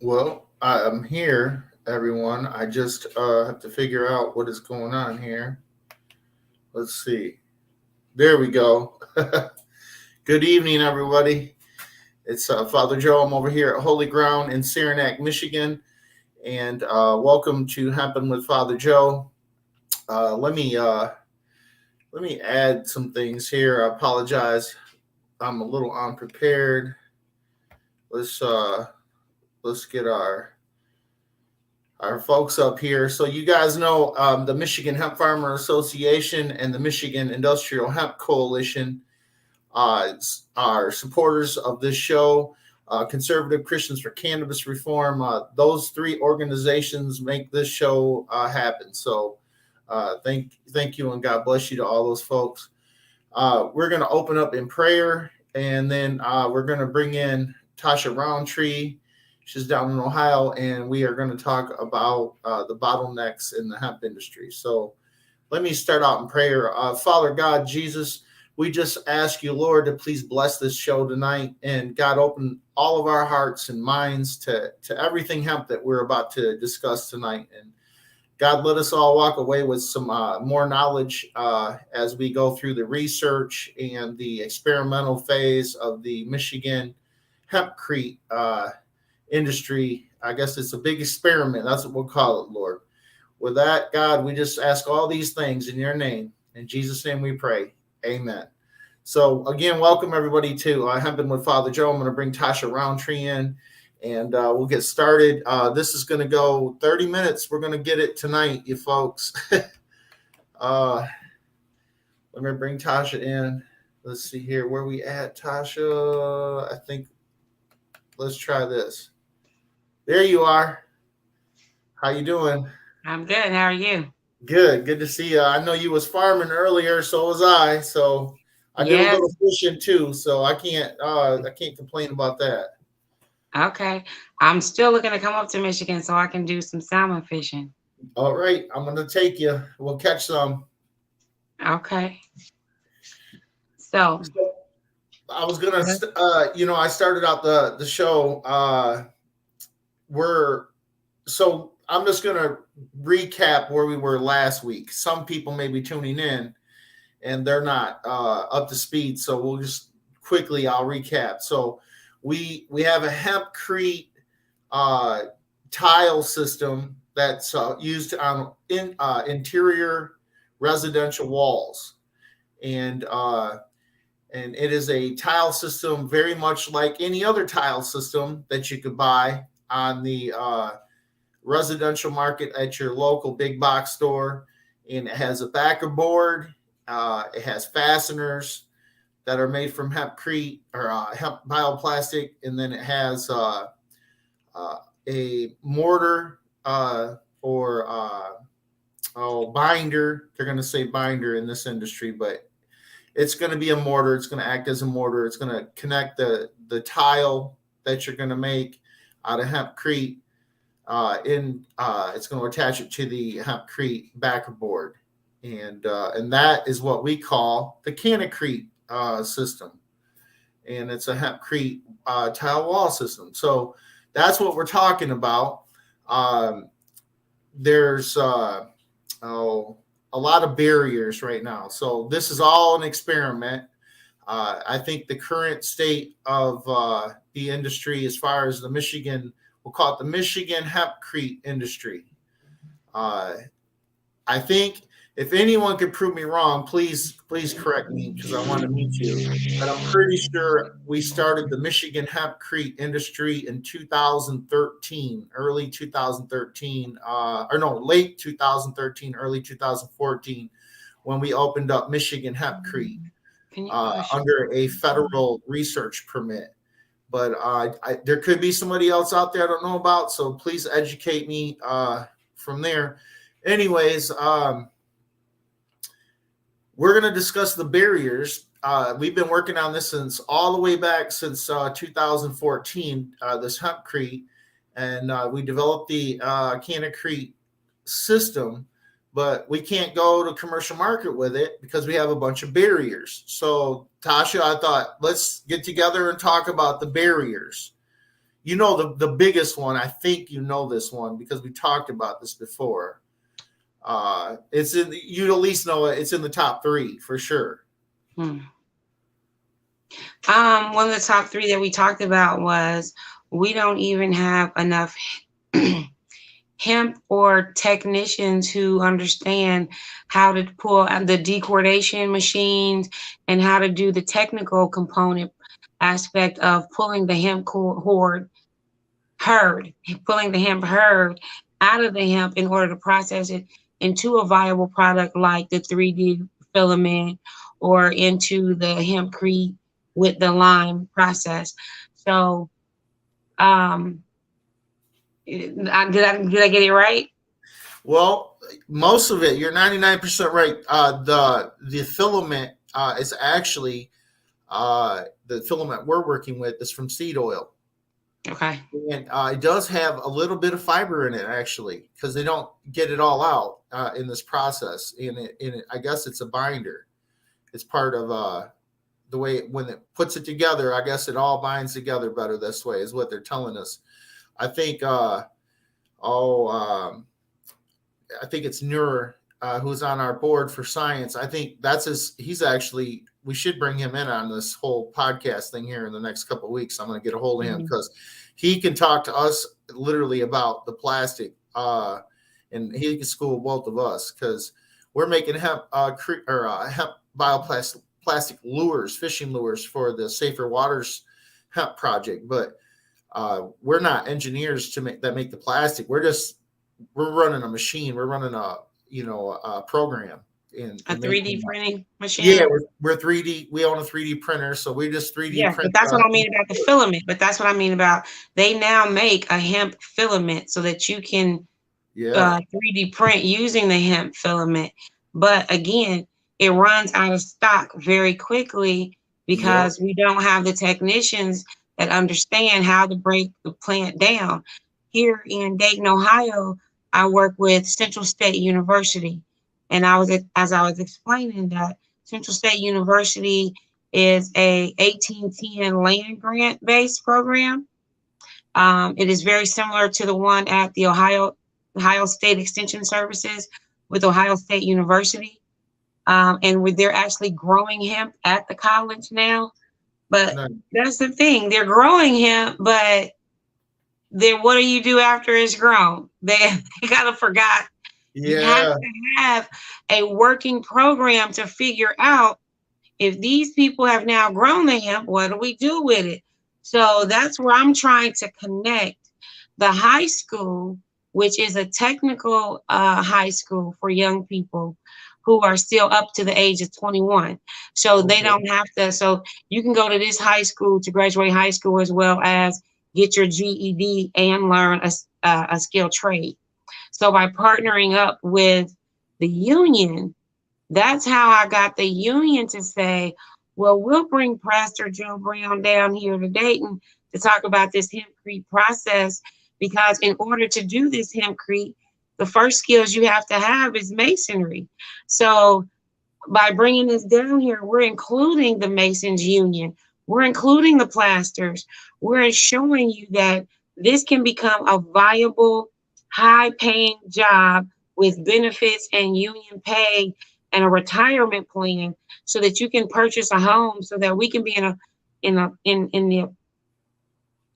Well, I'm here, everyone. I just have to figure out what is going on here. Let's see. There we go. Good evening, everybody. It's Father Joe. I'm over here at Holy Ground in Saranac, Michigan, and welcome to Hempin with Father Joe. Let me add some things here. I apologize. I'm a little unprepared. Let's uh, let's get our folks up here. So you guys know the Michigan Hemp Farmer Association and the Michigan Industrial Hemp Coalition are supporters of this show. Conservative Christians for Cannabis Reform. Those three organizations make this show happen. So thank you and God bless you to all those folks. We're going to open up in prayer, and then we're going to bring in Tasha Rountree. She's down in Ohio, and we are going to talk about the bottlenecks in the hemp industry. So let me start out in prayer. Father God, Jesus, we just ask you, Lord, to please bless this show tonight. And God, open all of our hearts and minds to everything hemp that we're about to discuss tonight. And God, let us all walk away with some more knowledge as we go through the research and the experimental phase of the Michigan hempcrete industry. I guess it's a big experiment. That's what we'll call it, Lord. With that, God, we just ask all these things in your name. In Jesus' name we pray. Amen. So again, welcome everybody to Hempin with Father Joe. I'm going to bring Tasha Rountree in, and we'll get started. This is going to go 30 minutes. We're going to get it tonight, you folks. Let me bring Tasha in. Let's see here. Where we at, Tasha? I think let's try this. There you are. How you doing? I'm good. How are you? Good. Good to see you. I know you was farming earlier, so was I. So I did a Yes. little fishing too. So I can't complain about that. Okay. I'm still looking to come up to Michigan so I can do some salmon fishing. All right, I'm gonna take you. We'll catch some. Okay. So, So I was gonna, I started out the show. We're so I'm just gonna recap where we were last week. Some people may be tuning in and they're not up to speed. So we'll just quickly, I'll recap. So we have a hempcrete uh, tile system that's used on interior residential walls, and and it is a tile system very much like any other tile system that you could buy on the residential market at your local big box store. And it has a backer board. It has fasteners that are made from hempcrete or hemp bioplastic, and then it has uh, a mortar or binder. They're going to say binder in this industry, but it's going to be a mortar. It's going to act as a mortar. It's going to connect the tile that you're going to make out of hempcrete. It's going to attach it to the hempcrete backer board, and that is what we call the Cannacrete system, and it's a hempcrete tile wall system. So that's what we're talking about. Um, there's a lot of barriers right now. So this is all an experiment. I think the current state of the industry, as far as the Michigan, we'll call it the Michigan hempcrete industry. Uh, I think if anyone could prove me wrong, please correct me because I want to meet you. But I'm pretty sure we started the Michigan hempcrete industry in 2013, early 2013, or no, late 2013, early 2014, when we opened up Michigan hempcrete can you push? under a federal research permit. But there could be somebody else out there I don't know about, so please educate me from there. Anyways, we're going to discuss the barriers. We've been working on this since all the way back since 2014, this hempcrete, and we developed the Cannacrete system, but we can't go to commercial market with it because we have a bunch of barriers. So, Tasha, I thought let's get together and talk about the barriers. you know, the biggest one, I think you know this one because we talked about this before. It's in you at least know it. It's in the top 3 for sure. Hmm. One of the top 3 that we talked about was we don't even have enough hemp or technicians who understand how to pull out the decordation machines and how to do the technical component aspect of pulling the hemp pulling the hemp herd out of the hemp in order to process it into a viable product like the 3D filament or into the hempcrete with the lime process. So, did I get it right? Well, most of it, you're 99% right. The filament is actually the filament we're working with is from seed oil. Okay. And it does have a little bit of fiber in it, actually, because they don't get it all out in this process. I guess it's a binder. It's part of the way when it puts it together. I guess it all binds together better this way, is what they're telling us. I think. I think it's Nur, who's on our board for science. I think that's he's actually, we should bring him in on this whole podcast thing here in the next couple of weeks. I'm going to get a hold of him because he can talk to us literally about the plastic, and he can school both of us because we're making hemp hemp bioplastic lures, fishing lures for the Safer Waters hemp project. But we're not engineers that make the plastic. We're running a machine. We're running a program A 3D printing machine. Yeah, we're 3D. We own a 3D printer, so we just 3D print. But that's what I mean about the filament. But that's what I mean about they now make a hemp filament so that you can 3D print using the hemp filament. But again, it runs out of stock very quickly because we don't have the technicians that understand how to break the plant down. Here in Dayton, Ohio, I work with Central State University. And as I was explaining that Central State University is a 1810 land grant based program. It is very similar to the one at the Ohio State Extension Services with Ohio State University. And they're actually growing hemp at the college now. But that's the thing. They're growing hemp, but then what do you do after it's grown? They kind of forgot. You have to have a working program to figure out if these people have now grown the hemp, what do we do with it? So that's where I'm trying to connect the high school, which is a technical high school for young people who are still up to the age of 21. So they don't have to. So you can go to this high school to graduate high school as well as get your GED and learn a skilled trade. So by partnering up with the union, that's how I got the union to say, well, we'll bring Pastor Joe Brown down here to Dayton to talk about this hempcrete process, because in order to do this hempcrete, the first skills you have to have is masonry. So by bringing this down here, we're including the Masons Union. We're including the plasters. We're showing you that this can become a viable, high-paying job with benefits and union pay and a retirement plan, so that you can purchase a home, so that we can be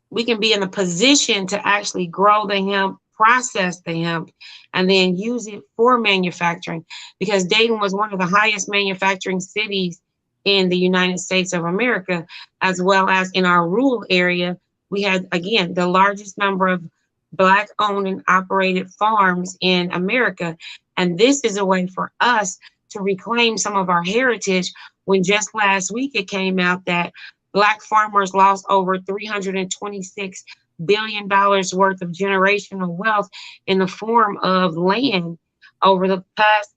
we can be in a position to actually grow the hemp, process the hemp, and then use it for manufacturing. Because Dayton was one of the highest manufacturing cities in the United States of America, as well as in our rural area. We had, again, the largest number of Black owned and operated farms in America. And this is a way for us to reclaim some of our heritage, when just last week it came out that Black farmers lost over $326 billion worth of generational wealth in the form of land over the past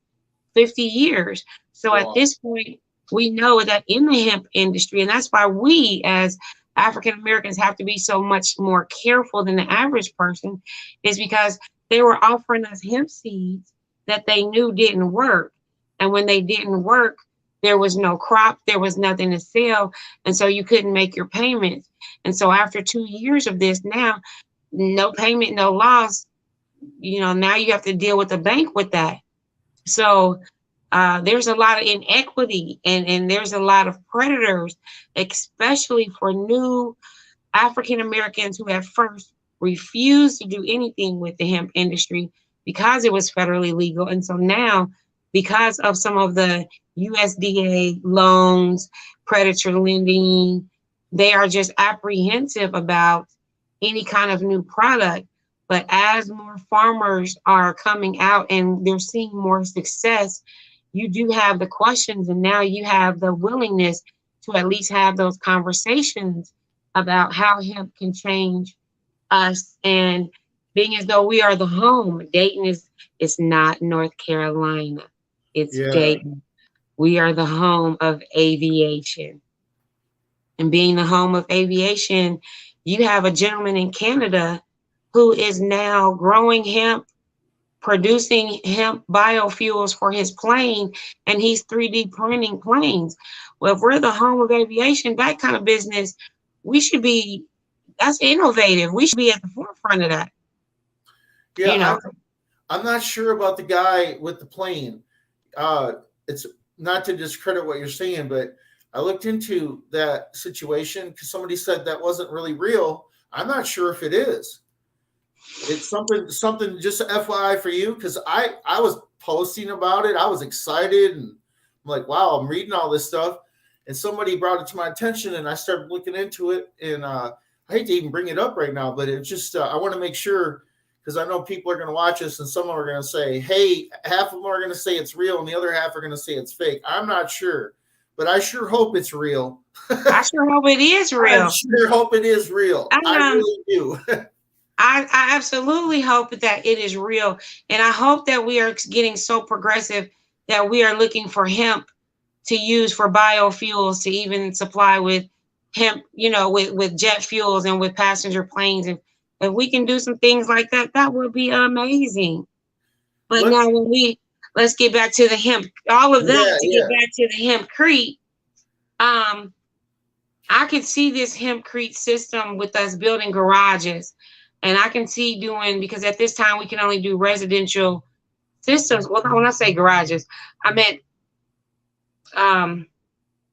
50 years. So at this point, we know that in the hemp industry, and that's why we as African Americans have to be so much more careful than the average person, is because they were offering us hemp seeds that they knew didn't work. And when they didn't work, there was no crop, there was nothing to sell, and so you couldn't make your payments. And so after 2 years of this, now no payment, no loss, now you have to deal with the bank with that. So there's a lot of inequity, and there's a lot of predators, especially for new African Americans who at first refused to do anything with the hemp industry because it was federally legal. And so now, because of some of the USDA loans, predator lending, they are just apprehensive about any kind of new product. But as more farmers are coming out and they're seeing more success, you do have the questions, and now you have the willingness to at least have those conversations about how hemp can change us, and being as though we are the home. Dayton is not North Carolina. It's Dayton. We are the home of aviation. And being the home of aviation, you have a gentleman in Canada who is now growing hemp, producing hemp biofuels for his plane, and he's 3D printing planes. Well, if we're the home of aviation, that kind of business, that's innovative. We should be at the forefront of that. Yeah, I'm not sure about the guy with the plane. It's not to discredit what you're saying, but I looked into that situation because somebody said that wasn't really real. I'm not sure if it is. It's something just FYI for you, because I was posting about it. I was excited, and I'm like, wow, I'm reading all this stuff. And somebody brought it to my attention, and I started looking into it. And I hate to even bring it up right now, but it's just I want to make sure, because I know people are going to watch us, and some of them are going to say, hey, half of them are going to say it's real, and the other half are going to say it's fake. I'm not sure, but I sure hope it's real. I sure hope it is real. I sure hope it is real. I really do. I absolutely hope that it is real. And I hope that we are getting so progressive that we are looking for hemp to use for biofuels, to even supply with hemp, with jet fuels and with passenger planes. And if we can do some things like that, that would be amazing. But now let's get back to the hemp, all of that get back to the hempcrete. I can see this hempcrete system with us building garages. And I can see because at this time we can only do residential systems. Well, when I say garages, I meant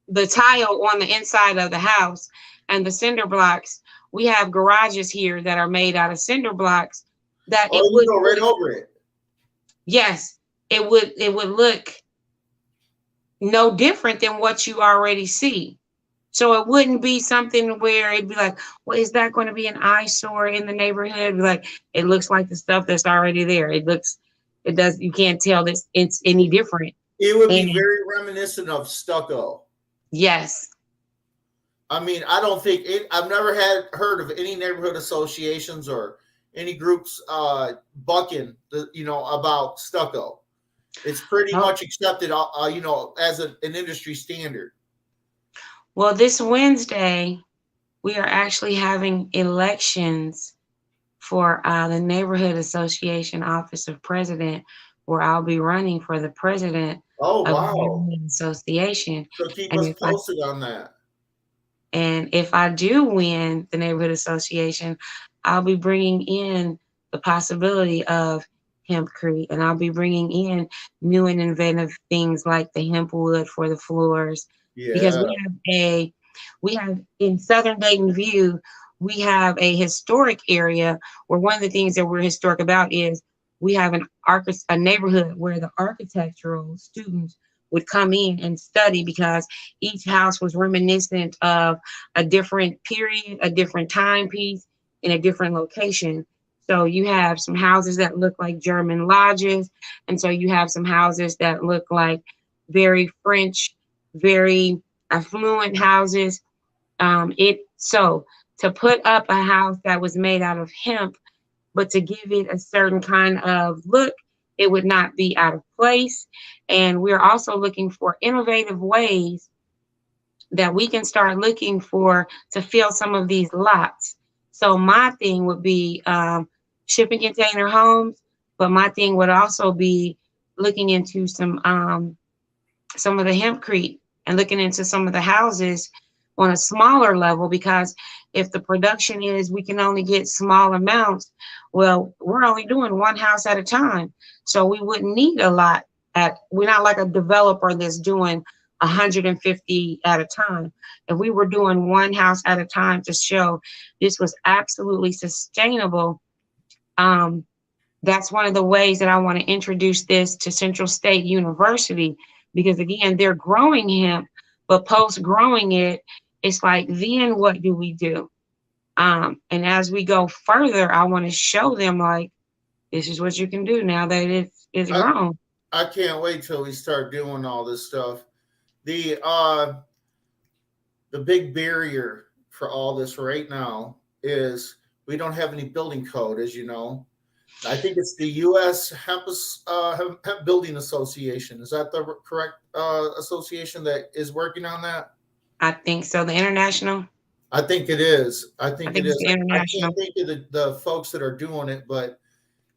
the tile on the inside of the house and the cinder blocks. We have garages here that are made out of cinder blocks that it would go right over it. Yes, it would look no different than what you already see. So it wouldn't be something where it'd be like, well, is that going to be an eyesore in the neighborhood? Like, it looks like the stuff that's already there. You can't tell that it's any different. It would be very reminiscent of stucco. Yes. I mean, I don't think I've never heard of any neighborhood associations or any groups bucking, about stucco. It's pretty much accepted, as an industry standard. Well, this Wednesday, we are actually having elections for the Neighborhood Association Office of President, where I'll be running for the president of the Neighborhood Association. So keep us posted on that. And if I do win the Neighborhood Association, I'll be bringing in the possibility of hempcrete, and I'll be bringing in new and inventive things like the hemp wood for the floors. Yeah. Because we have in Southern Dayton View, we have a historic area where one of the things that we're historic about is we have a neighborhood where the architectural students would come in and study, because each house was reminiscent of a different period, a different timepiece, in a different location. So you have some houses that look like German lodges, and so you have some houses that look like very French, very affluent houses. So to put up a house that was made out of hemp, but to give it a certain kind of look, it would not be out of place. And we're also looking for innovative ways that we can start looking for to fill some of these lots. So my thing would be shipping container homes, but my thing would also be looking into some of the hempcrete and looking into some of the houses on a smaller level, because if the production is we can only get small amounts, well, we're only doing one house at a time. So we wouldn't need a lot we're not like a developer that's doing 150 at a time. If we were doing one house at a time to show this was absolutely sustainable, that's one of the ways that I want to introduce this to Central State University, because again, they're growing hemp, but post growing it, it's like, then what do we do? And as we go further, I want to show them like, this is what you can do now that it's grown. I can't wait till we start doing all this stuff. The big barrier for all this right now is we don't have any building code, as you know. I think it's the U.S. Hemp Building Association. Is that the correct association that is working on that? I think so. The international. I think it is. I think it is. The international. I can't think of the folks that are doing it, but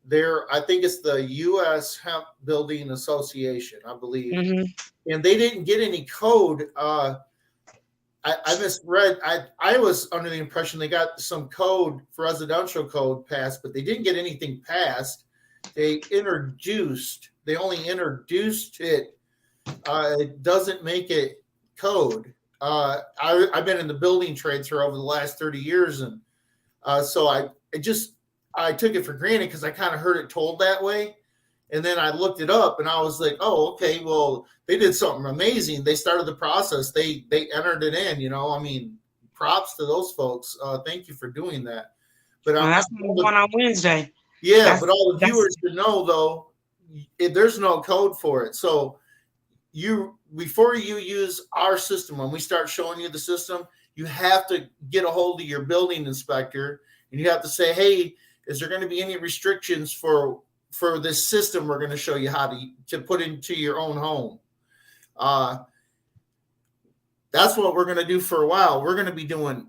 I think it's the U.S. Hemp Building Association, I believe. Mm-hmm. And they didn't get any code. I misread. I was under the impression they got some code, residential code passed, but they didn't get anything passed. They only introduced it. It doesn't make it code. I've been in the building trade for over the last 30 years, and so I took it for granted because I kind of heard it told that way. And then I looked it up and I was like, oh, okay, well, they did something amazing. They started the process. They entered it in, I mean, props to those folks. Thank you for doing that. But that's one on Wednesday. Yeah, but all the viewers should know, though, there's no code for it. So before you use our system, when we start showing you the system, you have to get a hold of your building inspector and you have to say, hey, is there going to be any restrictions for this system we're going to show you how to put into your own home? That's what we're going to do for a while. We're going to be doing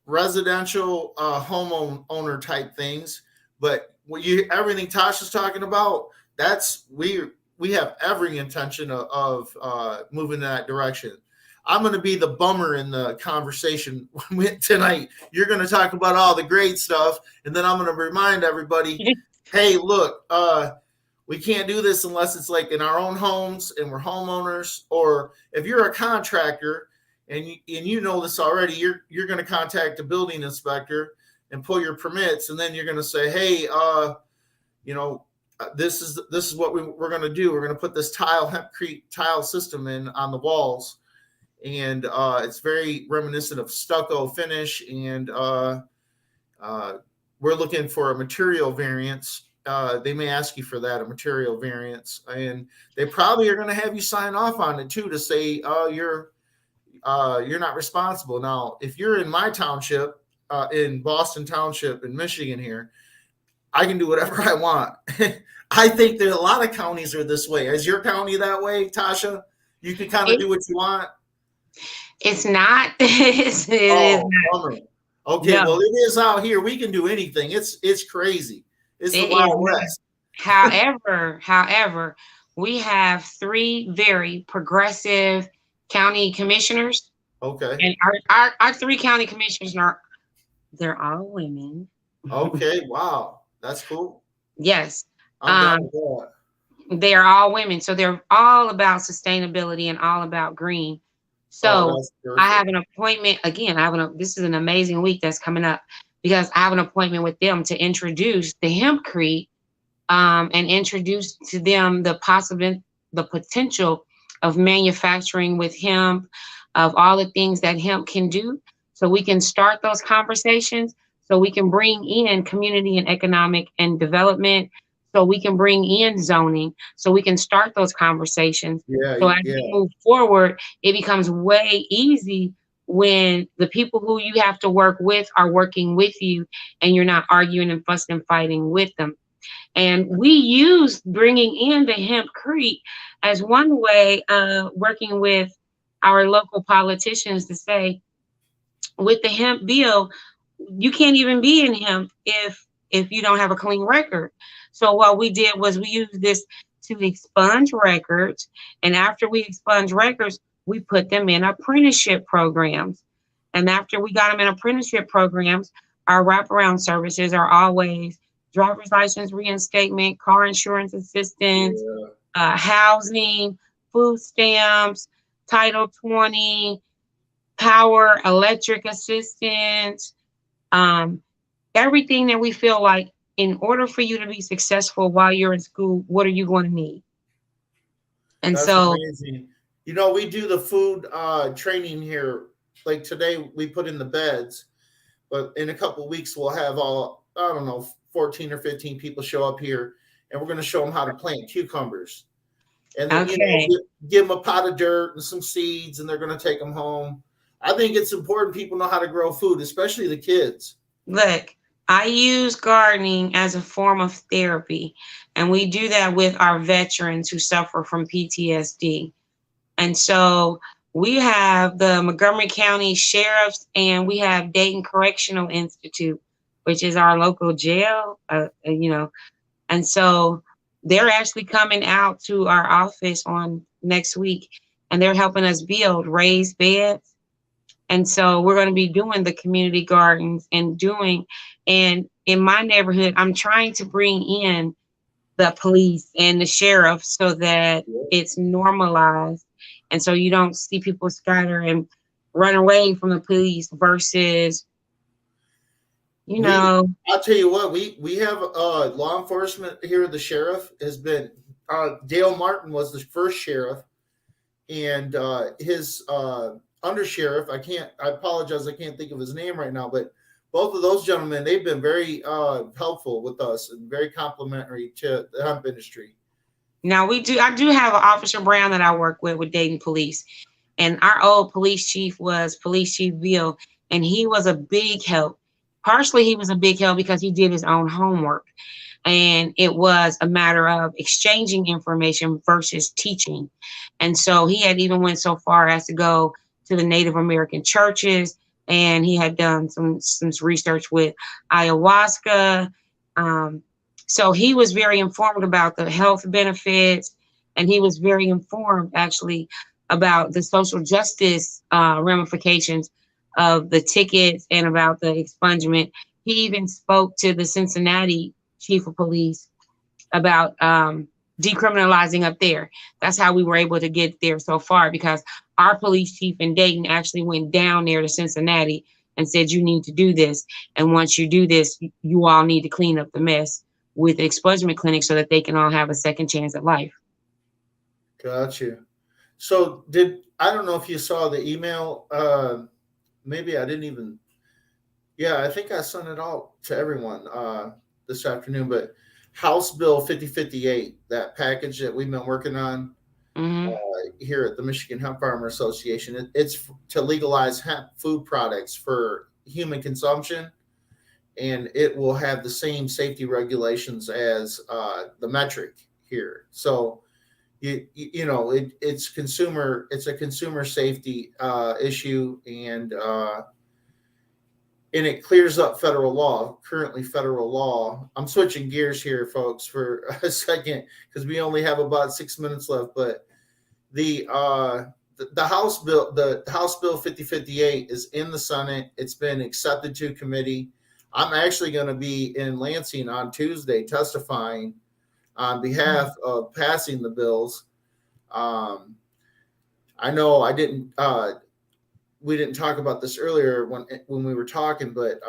residential homeowner type things, but everything Tasha's talking about, we have every intention of moving in that direction. I'm going to be the bummer in the conversation tonight. You're going to talk about all the great stuff, and then I'm going to remind everybody, hey, look, we can't do this unless it's like in our own homes and we're homeowners, or if you're a contractor and you know this already, you're going to contact the building inspector and pull your permits, and then you're going to say, hey, this is what we're going to do. We're going to put this hempcrete tile system in on the walls. And it's very reminiscent of stucco finish, and we're looking for a material variance. They may ask you for that, a material variance, and they probably are going to have you sign off on it too to say, you're not responsible. Now, if you're in my township, in Boston Township in Michigan here, I can do whatever I want. I think that a lot of counties are this way. Is your county that way, Tasha? You can kind of do what you want. It's not. It is not. Okay, no. Well, it is out here. We can do anything. It's crazy. It's the Wild West. However, we have 3 very progressive county commissioners. Okay. And our 3 county commissioners they're all women. Okay. Wow. That's cool. Yes. They are all women. So they're all about sustainability and all about green. So I have an appointment again. This is an amazing week that's coming up because I have an appointment with them to introduce the hempcrete and introduce to them the potential of manufacturing with hemp, of all the things that hemp can do. So we can start those conversations, so we can bring in community and economic and development, so we can bring in zoning, so we can start those conversations. So as we move forward, it becomes way easy when the people who you have to work with are working with you and you're not arguing and fussing and fighting with them. And we use bringing in the hempcrete as one way of working with our local politicians to say, with the hemp bill, you can't even be in hemp if you don't have a clean record. So what we did was we used this to expunge records. And after we expunge records, we put them in apprenticeship programs. And after we got them in apprenticeship programs, our wraparound services are always driver's license reinstatement, car insurance assistance, housing, food stamps, Title 20, power, electric assistance, everything that we feel like in order for you to be successful while you're in school, what are you going to need? And that's so amazing. You know, we do the food training here. Like today, we put in the beds, but in a couple of weeks, we'll have I don't know, 14 or 15 people show up here, and we're going to show them how to plant cucumbers. And then, okay, give them a pot of dirt and some seeds, and they're going to take them home. I think it's important people know how to grow food, especially the kids. look, I use gardening as a form of therapy, and we do that with our veterans who suffer from PTSD. And so we have the Montgomery County Sheriff's, and we have Dayton Correctional Institute, which is our local jail, and so they're actually coming out to our office on next week, and they're helping us build raised beds. And so we're going to be doing the community gardens and in my neighborhood, I'm trying to bring in the police and the sheriff so that it's normalized. And so you don't see people scatter and run away from the police versus, I'll tell you what, we have law enforcement here. The sheriff has been, Dale Martin was the first sheriff, and his undersheriff, I apologize, I can't think of his name right now, but both of those gentlemen, they've been very helpful with us and very complimentary to the hemp industry. Now I do have an Officer Brown that I work with Dayton Police, and our old police chief was Police Chief Bill, and he was a big help. Partially, he was a big help because he did his own homework, and it was a matter of exchanging information versus teaching. And so he had even went so far as to go to the Native American churches, and he had done some research with ayahuasca. So he was very informed about the health benefits, and he was very informed actually about the social justice ramifications of the tickets and about the expungement. He even spoke to the Cincinnati chief of police about decriminalizing up there. That's how we were able to get there so far, because our police chief in Dayton actually went down there to Cincinnati and said, you need to do this. And once you do this, you all need to clean up the mess with the expungement clinic so that they can all have a second chance at life. Gotcha. So I don't know if you saw the email. Maybe I didn't even. Yeah, I think I sent it out to everyone this afternoon. But House Bill 5058, that package that we've been working on here at the Michigan Hemp Farmer Association, it's to legalize hemp food products for human consumption, and it will have the same safety regulations as the metric here. So it's a consumer safety issue, and it clears up currently federal law. I'm switching gears here, folks, for a second, because we only have about 6 minutes left. But the House Bill 5058 is in the Senate. It's been accepted to committee. I'm actually going to be in Lansing on Tuesday testifying on behalf of passing the bills. I know we didn't talk about this earlier when we were talking, but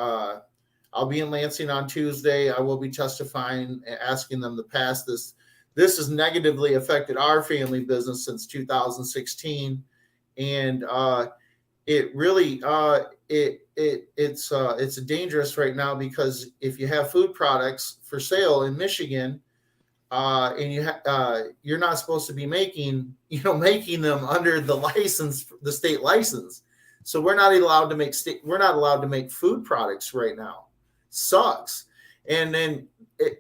I'll be in Lansing on Tuesday. I will be testifying, asking them to pass this. This has negatively affected our family business since 2016, and it really it's dangerous right now, because if you have food products for sale in Michigan, and you're not supposed to be making them under the state license. So we're not allowed to make food products right now. Sucks. And then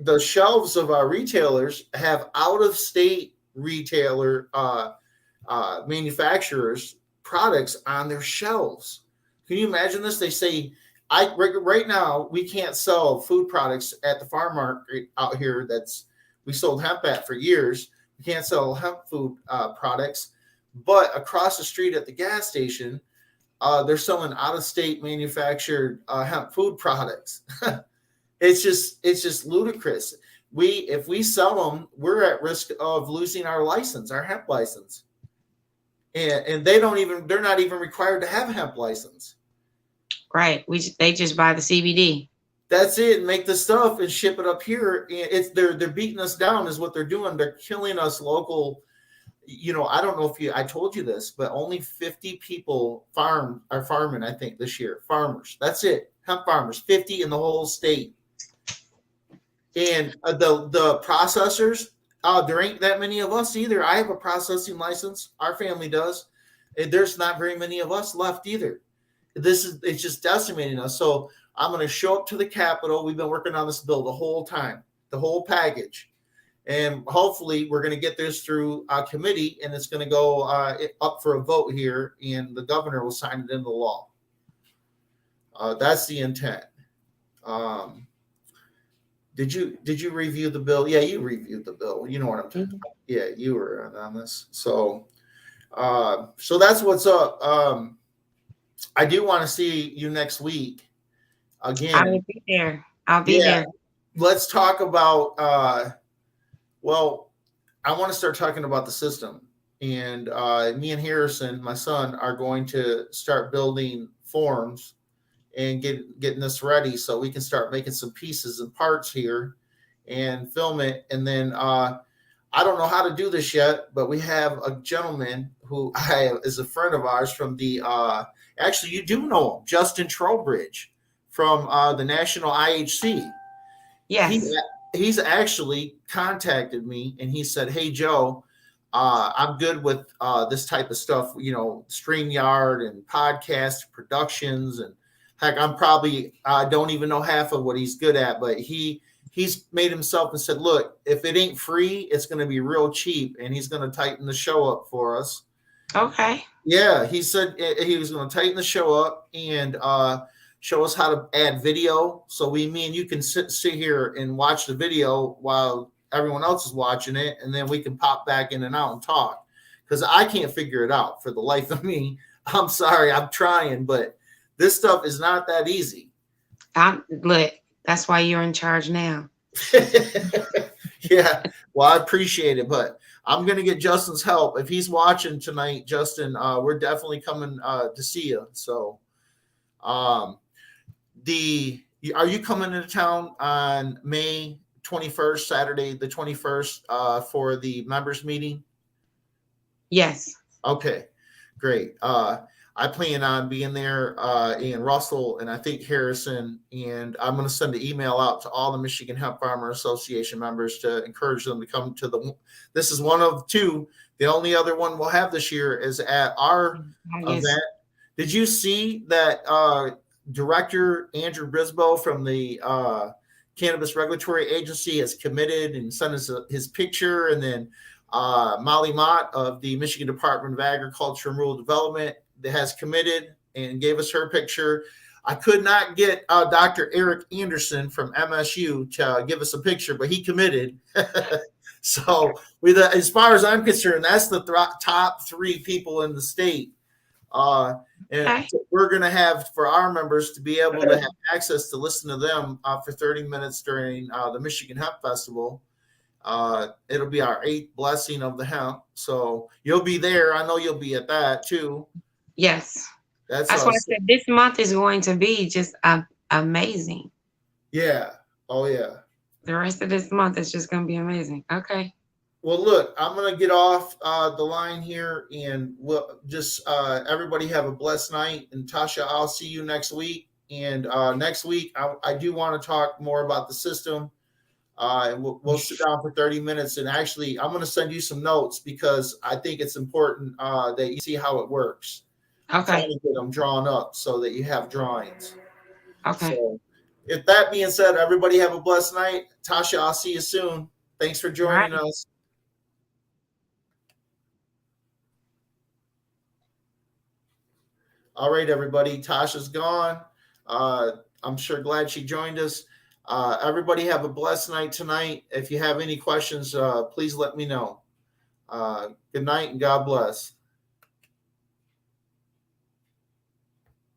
the shelves of our retailers have out-of-state retailer manufacturers products on their shelves. Can you imagine this? They say, right now we can't sell food products at the farm market out here. We sold hemp at for years. We can't sell hemp food products, But across the street at the gas station, they're selling out-of-state manufactured hemp food products. It's just ludicrous. If we sell them, we're at risk of losing our license, our hemp license. And they're not even required to have a hemp license. Right. They just buy the CBD. That's it. Make the stuff and ship it up here. And they're beating us down is what they're doing. They're killing us local. I don't know if I told you this, but only 50 people are farming, I think, this year. Farmers. That's it. Hemp farmers, 50 in the whole state. And the processors, there ain't that many of us either. I have a processing license. Our family does. And there's not very many of us left either. It's just decimating us. So I'm going to show up to the Capitol. We've been working on this bill the whole time, the whole package. And hopefully we're going to get this through a committee, and it's going to go up for a vote here, and the governor will sign it into law. That's the intent. Did you review the bill? Yeah, you reviewed the bill. You know what I'm talking about. Yeah, you were on this. So that's what's up. I do want to see you next week again. I will be there. I'll be there. Let's talk about. Well, I want to start talking about the system, and me and Harrison, my son, are going to start building forms and getting this ready so we can start making some pieces and parts here and film it. And then I don't know how to do this yet, but we have a gentleman who is a friend of ours from the actually, you do know him, Justin Trowbridge from the National IHC. Yes. He's actually contacted me and he said, "Hey, Joe, I'm good with this type of stuff, StreamYard and podcast productions. And heck, I'm probably, don't even know half of what he's good at, but he's made himself and said, look, if it ain't free, it's going to be real cheap. And he's going to tighten the show up for us." Okay. Yeah. He said he was going to tighten the show up and show us how to add video. So me and you can sit here and watch the video while everyone else is watching it. And then we can pop back in and out and talk, because I can't figure it out for the life of me. I'm sorry. I'm trying, but this stuff is not that easy. Look, that's why you're in charge now. Yeah. Well, I appreciate it, but I'm going to get Justin's help. If he's watching tonight, Justin, we're definitely coming to see you. So, are you coming into town on May 21st, Saturday, the 21st, for the members meeting? Yes. Okay, great. I plan on being there, and Russell, and I think Harrison, and I'm going to send an email out to all the Michigan Hemp Farmer Association members to encourage them to come to this is one of two. The only other one we'll have this year is at our event. Did you see that Director Andrew Brisboe from the Cannabis Regulatory Agency has committed and sent us his picture? And then Molly Mott of the Michigan Department of Agriculture and Rural Development has committed and gave us her picture. I could not get Dr. Eric Anderson from MSU to give us a picture, but he committed. So as far as I'm concerned, that's the top three people in the state. And we're going to have, for our members to be able to have access to listen to them for 30 minutes during the Michigan Hemp Festival. It'll be our 8th blessing of the hemp. So you'll be there. I know you'll be at that too. Yes. That's why I said this month is going to be just amazing. Yeah. Oh, yeah. The rest of this month is just going to be amazing. Okay. Well, look, I'm going to get off the line here, and we'll just everybody have a blessed night. And Tasha, I'll see you next week. And next week, I do want to talk more about the system. And we'll sit down for 30 minutes. And actually, I'm going to send you some notes because I think it's important that you see how it works. Okay. I'm trying to get them drawn up so that you have drawings. Okay. So, if that being said, everybody have a blessed night. Tasha, I'll see you soon. Thanks for joining us. All right, everybody. Tasha's gone. I'm sure glad she joined us. Everybody have a blessed night tonight. If you have any questions, please let me know. Good night and God bless.